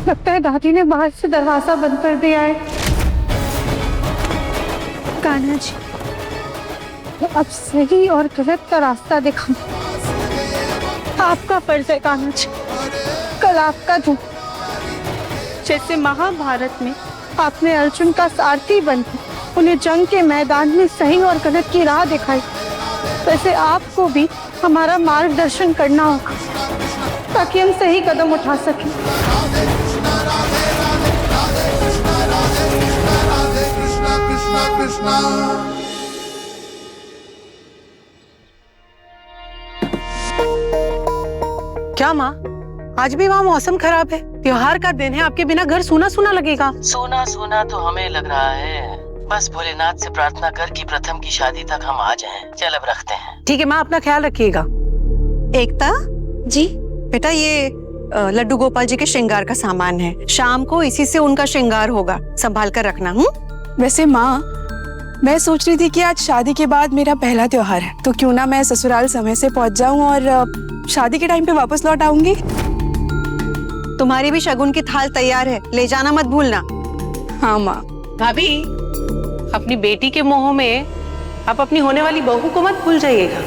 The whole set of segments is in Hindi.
लगता है दादी ने बाहर से दरवाजा बंद कर दिया है। कान्हा जी, अब सही और गलत का रास्ता दिखाओ। आपका फर्ज है कान्हा जी, कल आपका दिन। जैसे महाभारत में आपने अर्जुन का सारथी बनकर उन्हें जंग के मैदान में सही और गलत की राह दिखाई, वैसे आपको भी हमारा मार्गदर्शन करना होगा ताकि हम सही कदम उठा सकें। क्या माँ, आज भी वहाँ मौसम खराब है? त्योहार का दिन है, आपके बिना घर सूना सूना लगेगा। सूना सूना तो हमें लग रहा है। बस भोलेनाथ से प्रार्थना कर कि प्रथम की शादी तक हम आ जाएं। चल अब रखते हैं। ठीक है माँ, अपना ख्याल रखिएगा। एकता जी बेटा, ये लड्डू गोपाल जी के श्रृंगार का सामान है, शाम को इसी से उनका श्रृंगार होगा, संभाल कर रखना। वैसे माँ, मैं सोच रही थी कि आज शादी के बाद मेरा पहला त्योहार है, तो क्यों ना मैं ससुराल समय से पहुंच जाऊं और शादी के टाइम पे वापस लौट आऊंगी। तुम्हारी भी शगुन की थाल तैयार है, ले जाना मत भूलना। हाँ माँ। भाभी, अपनी बेटी के मोह में आप अपनी होने वाली बहू को मत भूल जाइएगा।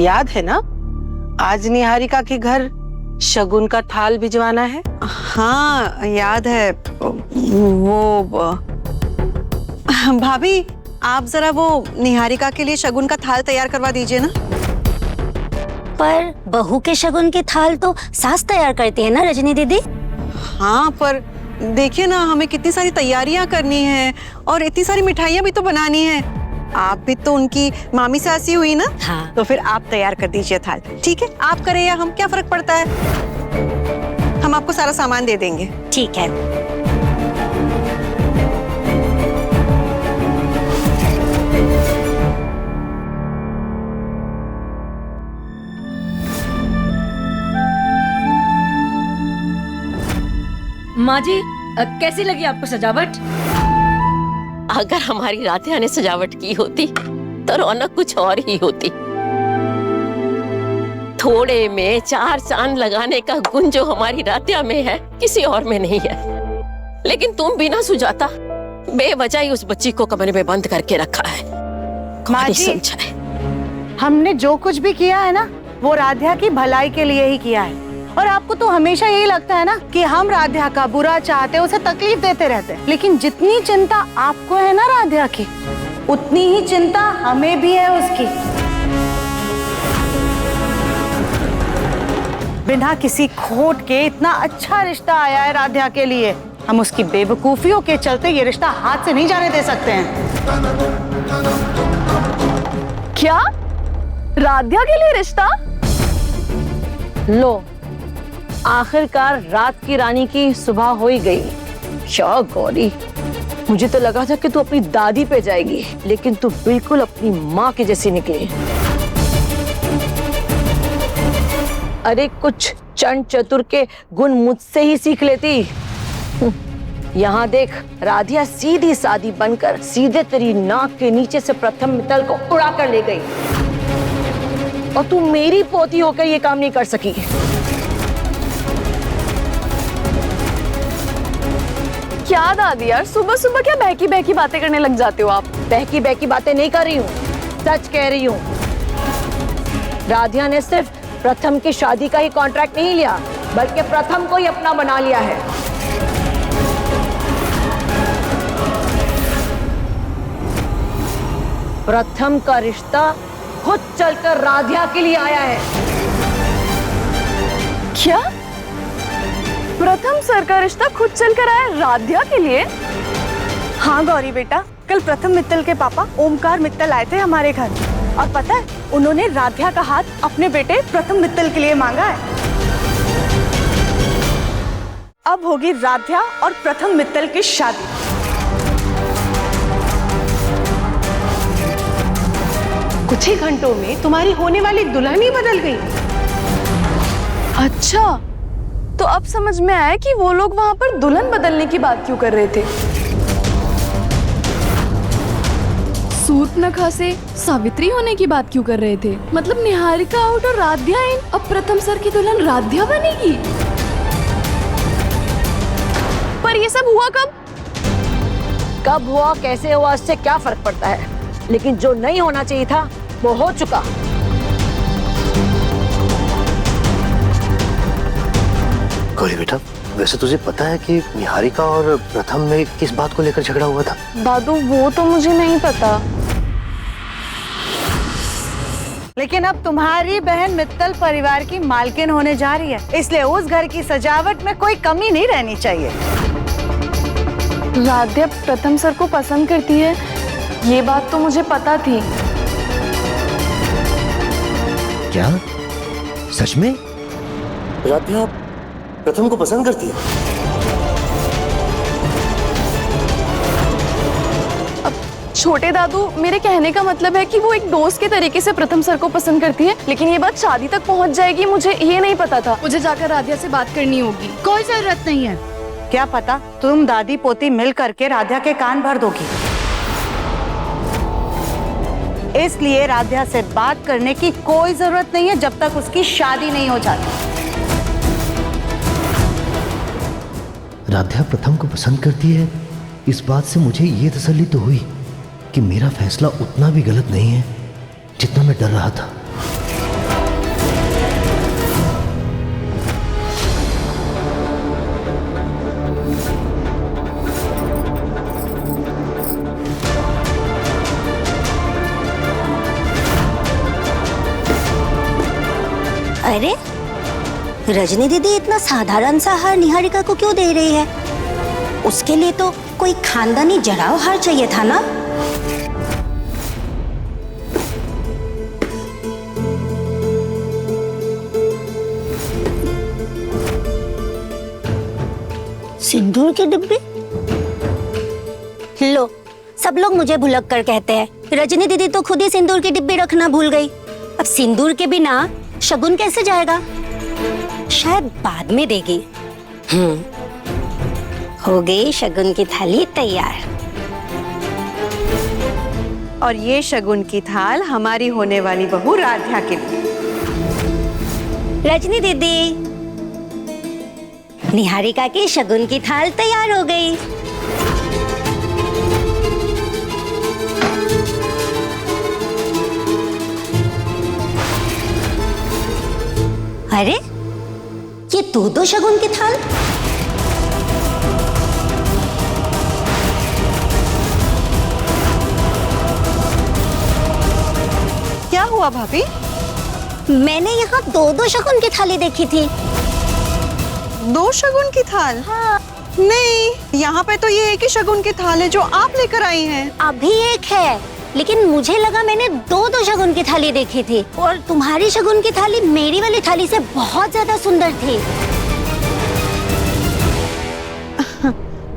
याद है ना, आज निहारिका के घर शगुन का थाल भिजवाना है। हाँ याद है। वो भाभी, आप जरा वो निहारिका के लिए शगुन का थाल तैयार करवा दीजिए ना। पर बहू के शगुन की थाल तो सास तैयार करती है ना रजनी दीदी। हाँ, पर देखिए ना, हमें कितनी सारी तैयारियां करनी है और इतनी सारी मिठाइयां भी तो बनानी है। आप भी तो उनकी मामी सासी हुई ना। हाँ। तो फिर आप तैयार कर दीजिए थाल। ठीक है, आप करें या हम, क्या फर्क पड़ता है? हम आपको सारा सामान दे देंगे। ठीक है। माँ जी, कैसी लगी आपको सजावट? अगर हमारी राधिया ने सजावट की होती तो रौनक कुछ और ही होती। थोड़े में 4 चांद लगाने का गुण जो हमारी राधिया में है, किसी और में नहीं है। लेकिन तुम बिना सुजाता बेवजह ही उस बच्ची को कमरे में बंद करके रखा है। माँ जी, समझाए, हमने जो कुछ भी किया है ना, वो राधिया की भलाई के लिए ही किया है। और आपको तो हमेशा यही लगता है ना कि हम राधिया का बुरा चाहते, उसे तकलीफ देते रहते। लेकिन जितनी चिंता आपको है ना राधिया की, उतनी ही चिंता हमें भी है उसकी। बिना किसी खोट के इतना अच्छा रिश्ता आया है राधिया के लिए। हम उसकी बेवकूफियों के चलते ये रिश्ता हाथ से नहीं जाने दे सकते हैं। क्या? राधिया के लिए रिश्ता? लो, आखिरकार रात की रानी की सुबह हो ही गई। क्या गौरी, मुझे तो लगा था कि तू अपनी दादी पे जाएगी, लेकिन तू बिल्कुल अपनी माँ की जैसी निकली। अरे कुछ चंड चतुर के गुण मुझसे ही सीख लेती। यहाँ देख, राधिया सीधी सादी बनकर सीधे तेरी नाक के नीचे से प्रथम मित्तल को उड़ा कर ले गई, और तू मेरी पोती होकर ये काम नहीं कर सकी। क्या दादी यार, सुबह सुबह क्या बहकी बहकी बातें करने लग जाते हो आप? बहकी बहकी बातें नहीं कर रही हूँ, सच कह रही हूँ। राधिया ने सिर्फ प्रथम की शादी का ही कॉन्ट्रैक्ट नहीं लिया, बल्कि प्रथम को ही अपना बना लिया है। प्रथम का रिश्ता खुद चलकर राधिया के लिए आया है। क्या? प्रथम सर का रिश्ता खुद चलकर आया राधिया के लिए? हाँ गौरी बेटा, कल प्रथम मित्तल के पापा ओमकार मित्तल आए थे हमारे घर, और पता है, उन्होंने राधिया का हाथ अपने बेटे प्रथम मित्तल के लिए मांगा है। अब होगी राधिया और प्रथम मित्तल की शादी। कुछ ही घंटों में तुम्हारी होने वाली दुल्हन ही बदल गई। अच्छा, तो अब समझ में आया कि वो लोग वहाँ पर दुल्हन बदलने की बात क्यों कर रहे थे। सूर्पनखा से सावित्री होने की बात क्यों कर रहे थे? मतलब निहारिका आउट और राध्या इन, अब प्रथम सर की दुल्हन राध्या बनेगी। पर ये सब हुआ कब? कब हुआ, कैसे हुआ, इससे क्या फर्क पड़ता है, लेकिन जो नहीं होना चाहिए था वो हो चुका। गौरी बेटा, वैसे तुझे पता है कि निहारिका और प्रथम में किस बात को लेकर झगड़ा हुआ था? दादू वो तो मुझे नहीं पता। लेकिन अब तुम्हारी बहन मित्तल परिवार की मालकिन होने जा रही है, इसलिए उस घर की सजावट में कोई कमी नहीं रहनी चाहिए। राध्या प्रथम सर को पसंद करती है, ये बात तो मुझे पता थी। क्या सच में राध्या प्रथम को पसंद करती है? छोटे दादू, मेरे कहने का मतलब है कि वो एक दोस्त के तरीके से प्रथम सर को पसंद करती है, लेकिन ये बात शादी तक पहुंच जाएगी, मुझे ये नहीं पता था। मुझे जाकर राध्या से बात करनी होगी। कोई जरूरत नहीं है। क्या पता तुम दादी पोती मिल करके राध्या के कान भर दोगी। इसलिए राध्या से बात करने की कोई जरूरत नहीं है जब तक उसकी शादी नहीं हो जाती। राध्या प्रथम को पसंद करती है, इस बात से मुझे ये तसल्ली तो हुई कि मेरा फैसला उतना भी गलत नहीं है जितना मैं डर रहा था। अरे रजनी दीदी इतना साधारण सा हार निहारिका को क्यों दे रही है? उसके लिए तो कोई खानदानी जड़ाव हार चाहिए था ना। सिंदूर के डिब्बे? लो, सब लोग मुझे भुलक्कड़ कहते हैं। रजनी दीदी तो खुद ही सिंदूर के डिब्बे रखना भूल गई। अब सिंदूर के बिना शगुन कैसे जाएगा? शायद बाद में देगी। हो गई शगुन की थाली तैयार। और ये शगुन की थाल हमारी होने वाली बहू राध्या के लिए। रजनी दीदी, निहारिका की शगुन की थाल तैयार हो गई। अरे ये दो शगुन की थाल? क्या हुआ भाभी? मैंने यहाँ दो शगुन की थाली देखी थी। 2 शगुन की थाल? हाँ। नहीं, यहाँ पे तो ये एक ही शगुन की थाल है जो आप लेकर आई हैं। अभी एक है, लेकिन मुझे लगा मैंने दो शगुन की थाली देखी थी, और तुम्हारी शगुन की थाली मेरी वाली थाली से बहुत ज्यादा सुंदर थी।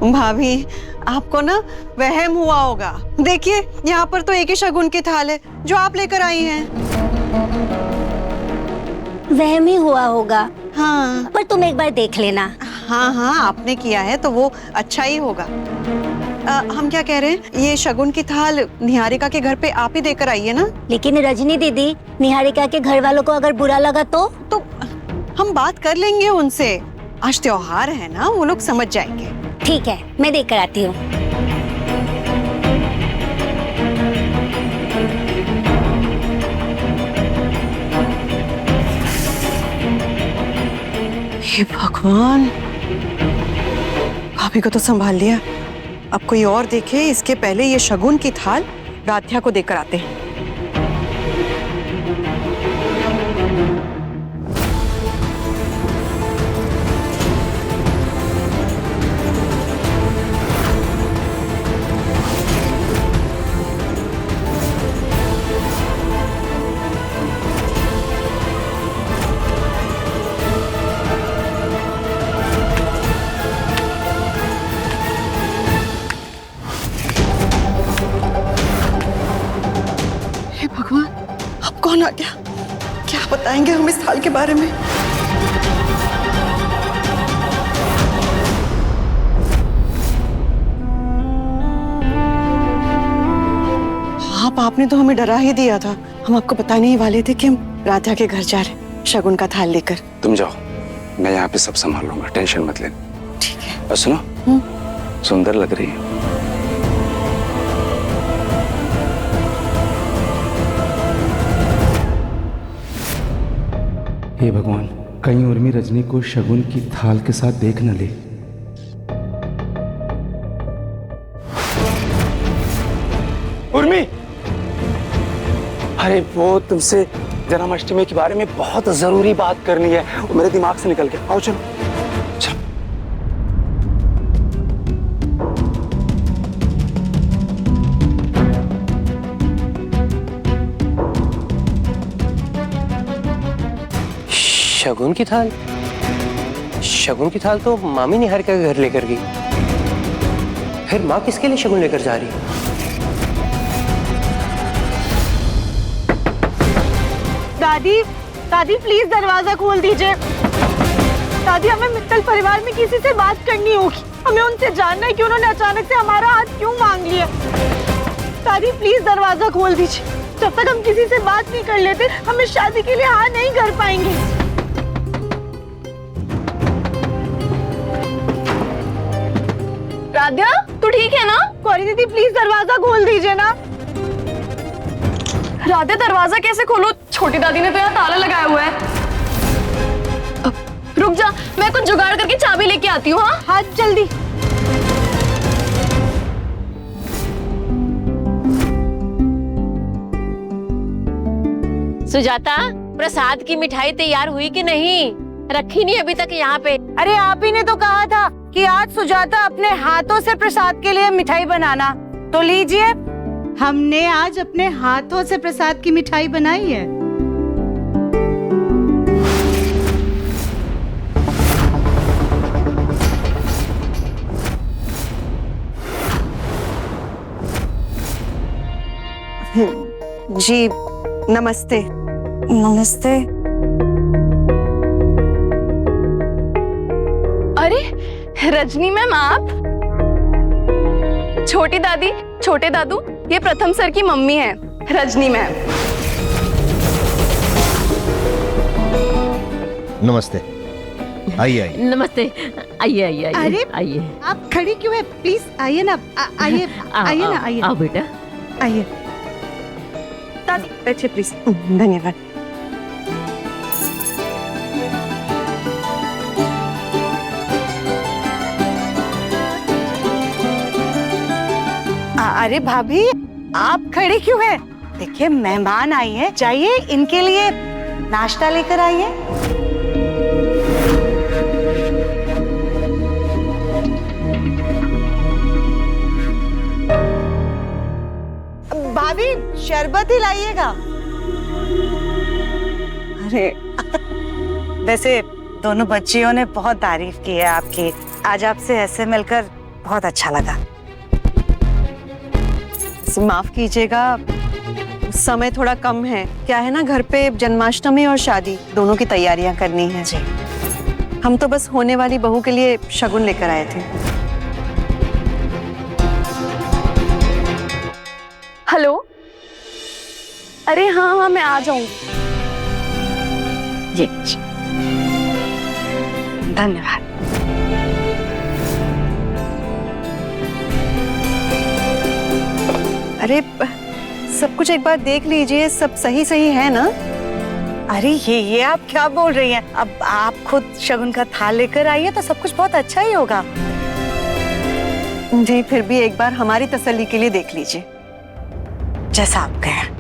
भाभी, आपको ना वहम हुआ होगा। देखिए, यहाँ पर तो एक ही शगुन की थाल है जो आप लेकर आई हैं। वहम ही हुआ होगा। हाँ, पर तुम एक बार देख लेना। हाँ हाँ, आपने किया है तो वो अच्छा ही होगा। हम क्या कह रहे हैं, ये शगुन की थाल निहारिका के घर पे आप ही देकर आई है ना? लेकिन रजनी दीदी, निहारिका के घर वालों को अगर बुरा लगा तो हम बात कर लेंगे उनसे। आज त्योहार है ना, वो लोग समझ जाएंगे। ठीक है, मैं देकर आती हूँ। हे भगवान, भाभी को तो संभाल लिया। अब कोई और देखे इसके पहले ये शगुन की थाल राध्या को देकर आते हैं। भगवान, अब कौन आ गया? क्या बताएंगे हम इस थाल के बारे में? आपने तो हमें डरा ही दिया था। हम आपको बताने ही वाले थे कि हम राधा के घर जा रहे हैं शगुन का थाल लेकर। तुम जाओ, मैं यहाँ पे सब संभाल लूंगा, टेंशन मत लेना। ठीक है। और सुनो, सुंदर लग रही है। हे भगवान, कहीं उर्मी रजनी को शगुन की थाल के साथ देख न ले। उर्मी, अरे वो तुमसे जन्माष्टमी के बारे में बहुत जरूरी बात करनी है, वो मेरे दिमाग से निकल गया। आओ चलो चलो। शगुन की थाल? शगुन की थाल तो मामी निहारिका के घर लेकर गई। फिर माँ किसके लिए शगुन लेकर जा रही है? दादी, दादी प्लीज दरवाजा खोल दीजिए। दादी, हमें मित्तल परिवार में किसी से बात करनी होगी। हमें उनसे जानना है कि उन्होंने अचानक से हमारा हाथ क्यों मांग लिया। दादी प्लीज दरवाजा खोल दीजिए। जब तक हम किसी से बात नहीं कर लेते, हम इस शादी के लिए हाँ नहीं कर पाएंगे। राध्या, तू ठीक है ना? गौरी दीदी प्लीज दरवाजा खोल दीजिए ना। राधे, दरवाजा कैसे खोलूं? छोटी दादी ने तो यहाँ ताला लगाया हुआ है। रुक जा, मैं कुछ जुगाड़ करके चाबी लेके आती हूँ। हाँ हाँ जल्दी। सुजाता, प्रसाद की मिठाई तैयार हुई कि नहीं? रखी नहीं अभी तक यहाँ पे। अरे आप ही ने तो कहा था कि आज सुजाता अपने हाथों से प्रसाद के लिए मिठाई बनाना, तो लीजिए। हमने आज अपने हाथों से प्रसाद की मिठाई बनाई है। जी नमस्ते। नमस्ते। अरे रजनी मैम, आप? छोटी दादी, छोटे दादू, ये प्रथम सर की मम्मी है, रजनी मैम। नमस्ते। आइए आइए। नमस्ते, आइए आइए अरे, आइए आइए। आप खड़ी क्यों है? प्लीज आइए ना, आइए आइए ना, आइए। आओ बेटा, आइए। दादी बैठिए प्लीज। धन्यवाद। अरे भाभी, आप खड़े क्यों हैं? देखिए मेहमान आई हैं, जाइए इनके लिए नाश्ता लेकर आइए। भाभी शरबत ही लाइएगा। अरे वैसे दोनों बच्चियों ने बहुत तारीफ की है आपकी। आज आपसे ऐसे मिलकर बहुत अच्छा लगा। माफ कीजिएगा, समय थोड़ा कम है। क्या है ना, घर पे जन्माष्टमी और शादी दोनों की तैयारियां करनी है। जी, हम तो बस होने वाली बहू के लिए शगुन लेकर आए थे। हेलो। अरे हाँ हाँ, मैं आ जाऊंगी। जी धन्यवाद। अरे सब कुछ एक बार देख लीजिए, सब सही सही है ना? अरे ये आप क्या बोल रही हैं? अब आप खुद शगुन का थाल लेकर आइए तो सब कुछ बहुत अच्छा ही होगा। जी, फिर भी एक बार हमारी तसल्ली के लिए देख लीजिए। जैसा आप कहें।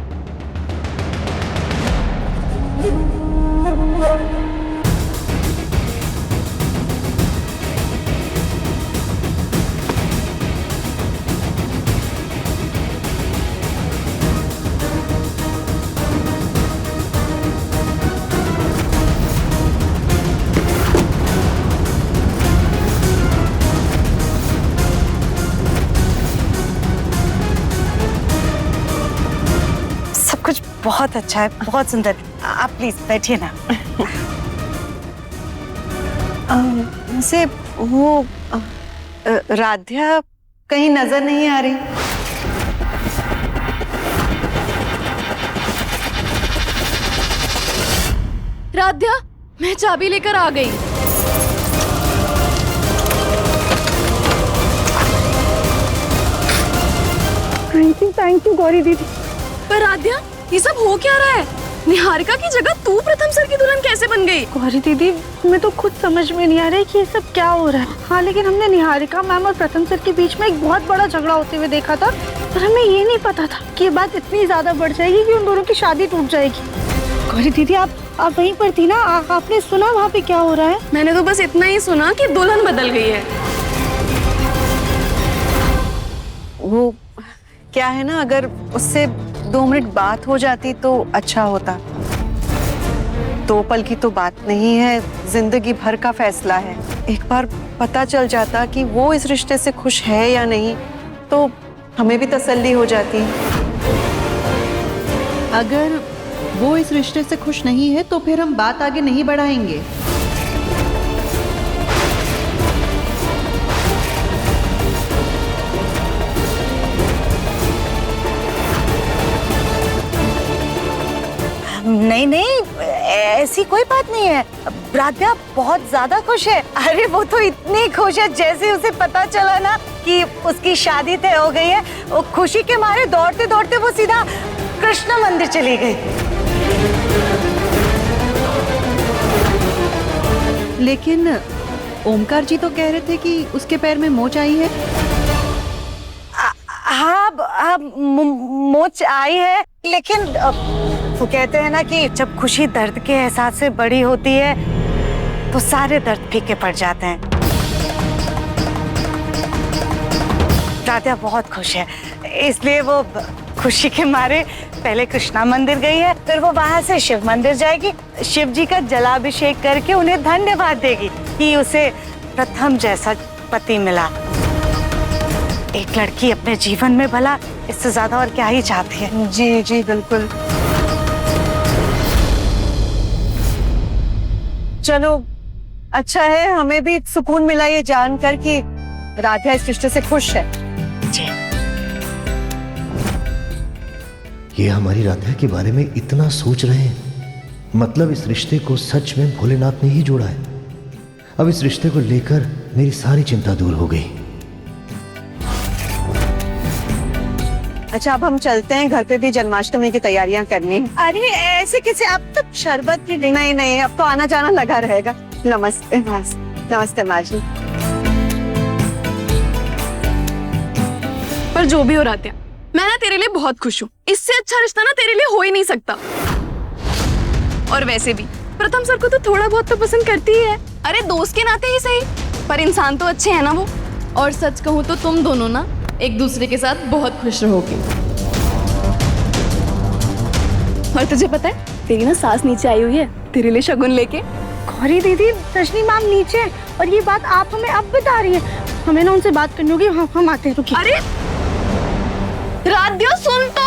कुछ बहुत अच्छा है, बहुत सुंदर। आप प्लीज बैठिए ना। वैसे वो राध्या कहीं नजर नहीं आ रही। राध्या, मैं चाबी लेकर आ गई। थैंक यू गौरी दीदी। पर राध्या, ये सब हो क्या रहा है? निहारिका की जगह तू प्रथम सर की दुल्हन कैसे बन गई? गौरी दीदी, हमें तो खुद समझ में नहीं आ रहा है कि ये सब क्या हो रहा है। हाँ, लेकिन हमने निहारिका मैम और प्रथम सर के बीच में एक बहुत बड़ा झगड़ा होते हुए देखा था, पर हमें ये नहीं पता था कि ये बात इतनी ज्यादा बढ़ जाएगी कि उन दोनों की शादी टूट जाएगी। गौरी दीदी, आप वहीं पर थी ना? आपने सुना वहाँ पे क्या हो रहा है? मैंने तो बस इतना ही सुना कि दुल्हन बदल गई है। वो क्या है ना, अगर उससे 2 मिनट बात हो जाती तो अच्छा होता। 2 पल की तो बात नहीं है, जिंदगी भर का फैसला है। एक बार पता चल जाता कि वो इस रिश्ते से खुश है या नहीं, तो हमें भी तसल्ली हो जाती। अगर वो इस रिश्ते से खुश नहीं है तो फिर हम बात आगे नहीं बढ़ाएंगे। नहीं नहीं, ऐसी कोई बात नहीं है। राध्या बहुत ज्यादा खुश है। अरे वो तो इतनी खुश है, जैसे उसे पता चला ना कि उसकी शादी तय हो गई है, वो खुशी के मारे दौड़ते दौड़ते वो सीधा कृष्ण मंदिर चली गई। लेकिन ओमकार जी तो कह रहे थे कि उसके पैर में मोच आई है। हाँ, मोच आई है, लेकिन वो कहते हैं ना कि जब खुशी दर्द के एहसास से बड़ी होती है तो सारे दर्द फीके पड़ जाते हैं। राध्या बहुत खुश है, इसलिए वो खुशी के मारे पहले कृष्णा मंदिर गई है, फिर वो वहां से शिव मंदिर जाएगी, शिव जी का जलाभिषेक करके उन्हें धन्यवाद देगी कि उसे प्रथम जैसा पति मिला। एक लड़की अपने जीवन में भला इससे ज्यादा और क्या ही चाहती है। जी जी बिल्कुल। चलो, अच्छा है, हमें भी सुकून मिला ये जानकर कि राध्या इस रिश्ते से खुश है। जी। ये हमारी राधा के बारे में इतना सोच रहे हैं, मतलब इस रिश्ते को सच में भोलेनाथ ने ही जोड़ा है। अब इस रिश्ते को लेकर मेरी सारी चिंता दूर हो गई। अच्छा, अब हम चलते हैं, घर पे भी जन्माष्टमी की तैयारियां करनी है। अरे ऐसे कैसे, अब तो शरबत भी नहीं नहीं, अब तो आना जाना लगा रहेगा। नमस्ते। नमस्ते माँ जी। पर जो भी हो राध्या, मैं ना तेरे लिए बहुत खुश हूँ। इससे अच्छा रिश्ता ना तेरे लिए हो ही नहीं सकता। और वैसे भी प्रथम सर को तो थोड़ा बहुत तो पसंद करती ही है। अरे दोस्त के नाते ही सही, पर इंसान तो अच्छे हैं ना वो। और सच कहूँ तो तुम दोनों ना एक दूसरे के साथ बहुत खुश रहोगे। और तुझे पता है, तेरी ना सास नीचे आई हुई है तेरे लिए शगुन लेके। गौरी दीदी, रजनी मैम नीचे है और ये बात आप हमें अब बता रही है। हमें ना उनसे बात करनी होगी। हम आते हैं, रुकिए। अरे राध्या सुन तो।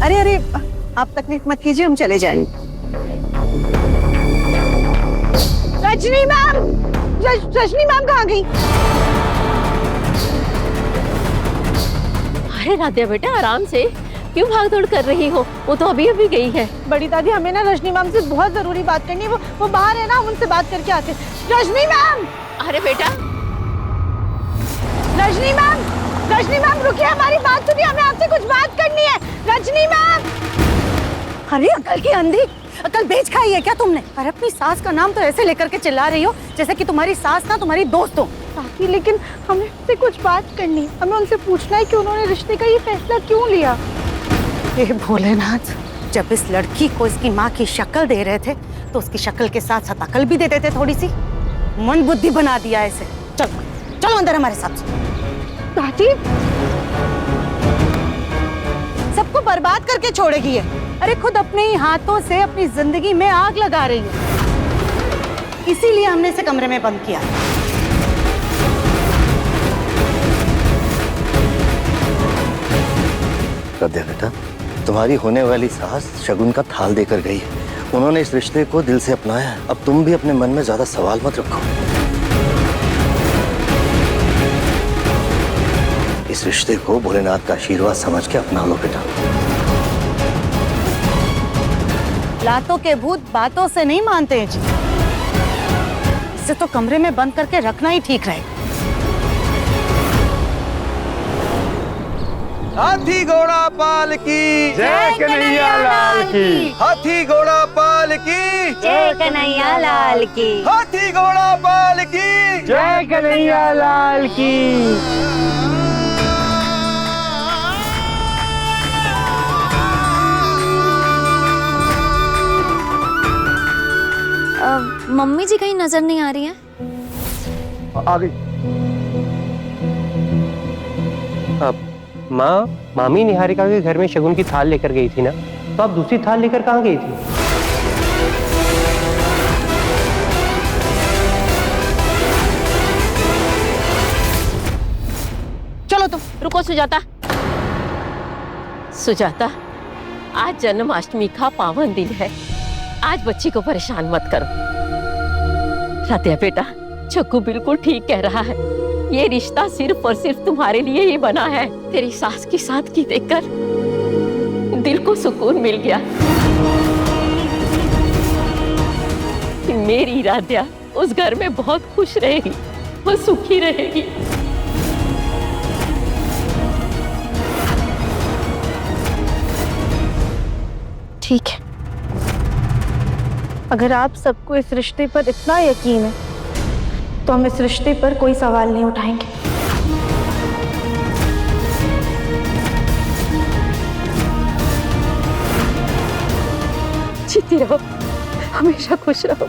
अरे अरे, आप तकलीफ मत कीजिए, हम चले जाएंगे। रजनी मैम, रजनी मैम कहाँ गई? अरे राध्या बेटा, आराम से, क्यों भाग दौड़ कर रही हो? वो तो अभी अभी गई है। बड़ी दादी, हमें ना रजनी मैम से बहुत जरूरी बात करनी है। वो बाहर है ना, हम उनसे बात करके आते हैं। रजनी मैम! अरे बेटा, रजनी मैम रुकिए, हमारी बात सुनिए, हमें आपसे कुछ बात करनी है। रजनी मैम! अरे अकल की अंधी, अकल बेच खाई है क्या तुमने? अरे अपनी सास का नाम तो ऐसे लेकर के चिल्ला रही हो जैसे कि तुम्हारी सास ना तुम्हारी दोस्त हो। काकी, लेकिन हमें उनसे कुछ बात करनी है। हमें उनसे पूछना है कि उन्होंने रिश्ते का ये फैसला क्यों लिया। हे भोलेनाथ, जब इस लड़की को इसकी माँ की शक्ल दे रहे थे तो उसकी शक्ल के साथ साथ अकल भी दे देते थोड़ी सी। मन बुद्धि बना दिया ऐसे। चलो चलो अंदर हमारे साथ। दादी, सबको बर्बाद करके छोड़ेगी ये। अरे खुद अपने ही हाथों से अपनी जिंदगी में आग लगा रही है। इसीलिए हमने इसे कमरे में बंद किया। राध्या बेटा, तुम्हारी होने वाली सास शगुन का थाल देकर गई है। उन्होंने इस रिश्ते को दिल से अपनाया है। अब तुम भी अपने मन में ज्यादा सवाल मत रखो। इस रिश्ते को भोलेनाथ का आशीर्वाद समझ के अपना लो बेटा। लातों के भूत बातों से नहीं मानते हैं जी। इसे तो कमरे में बंद करके रखना ही ठीक रहेगा। हाथी घोड़ा पाल की जय कन्हैया लाल की। हाथी घोड़ा पाल की जय कन्हैया लाल की। हाथी घोड़ा पाल की जय कन्हैया लाल की। मम्मी जी कहीं नजर नहीं आ रही है। आ गई। अब मामी निहारिका के घर में शगुन की थाल लेकर गई थी ना, तो आप दूसरी थाल लेकर कहाँ गई थी? चलो तुम रुको सुजाता। सुजाता, आज जन्माष्टमी का पावन दिन है, आज बच्ची को परेशान मत करो। राध्या बेटा, छक्कू बिल्कुल ठीक कह रहा है, ये रिश्ता सिर्फ और सिर्फ तुम्हारे लिए ही बना है। तेरी सास की सादगी देखकर दिल को सुकून मिल गया। मेरी राध्या उस घर में बहुत खुश रहेगी, वो सुखी रहेगी। ठीक है, अगर आप सबको इस रिश्ते पर इतना यकीन है तो हम इस रिश्ते पर कोई सवाल नहीं उठाएंगे। जीती रहो, हमेशा खुश रहो।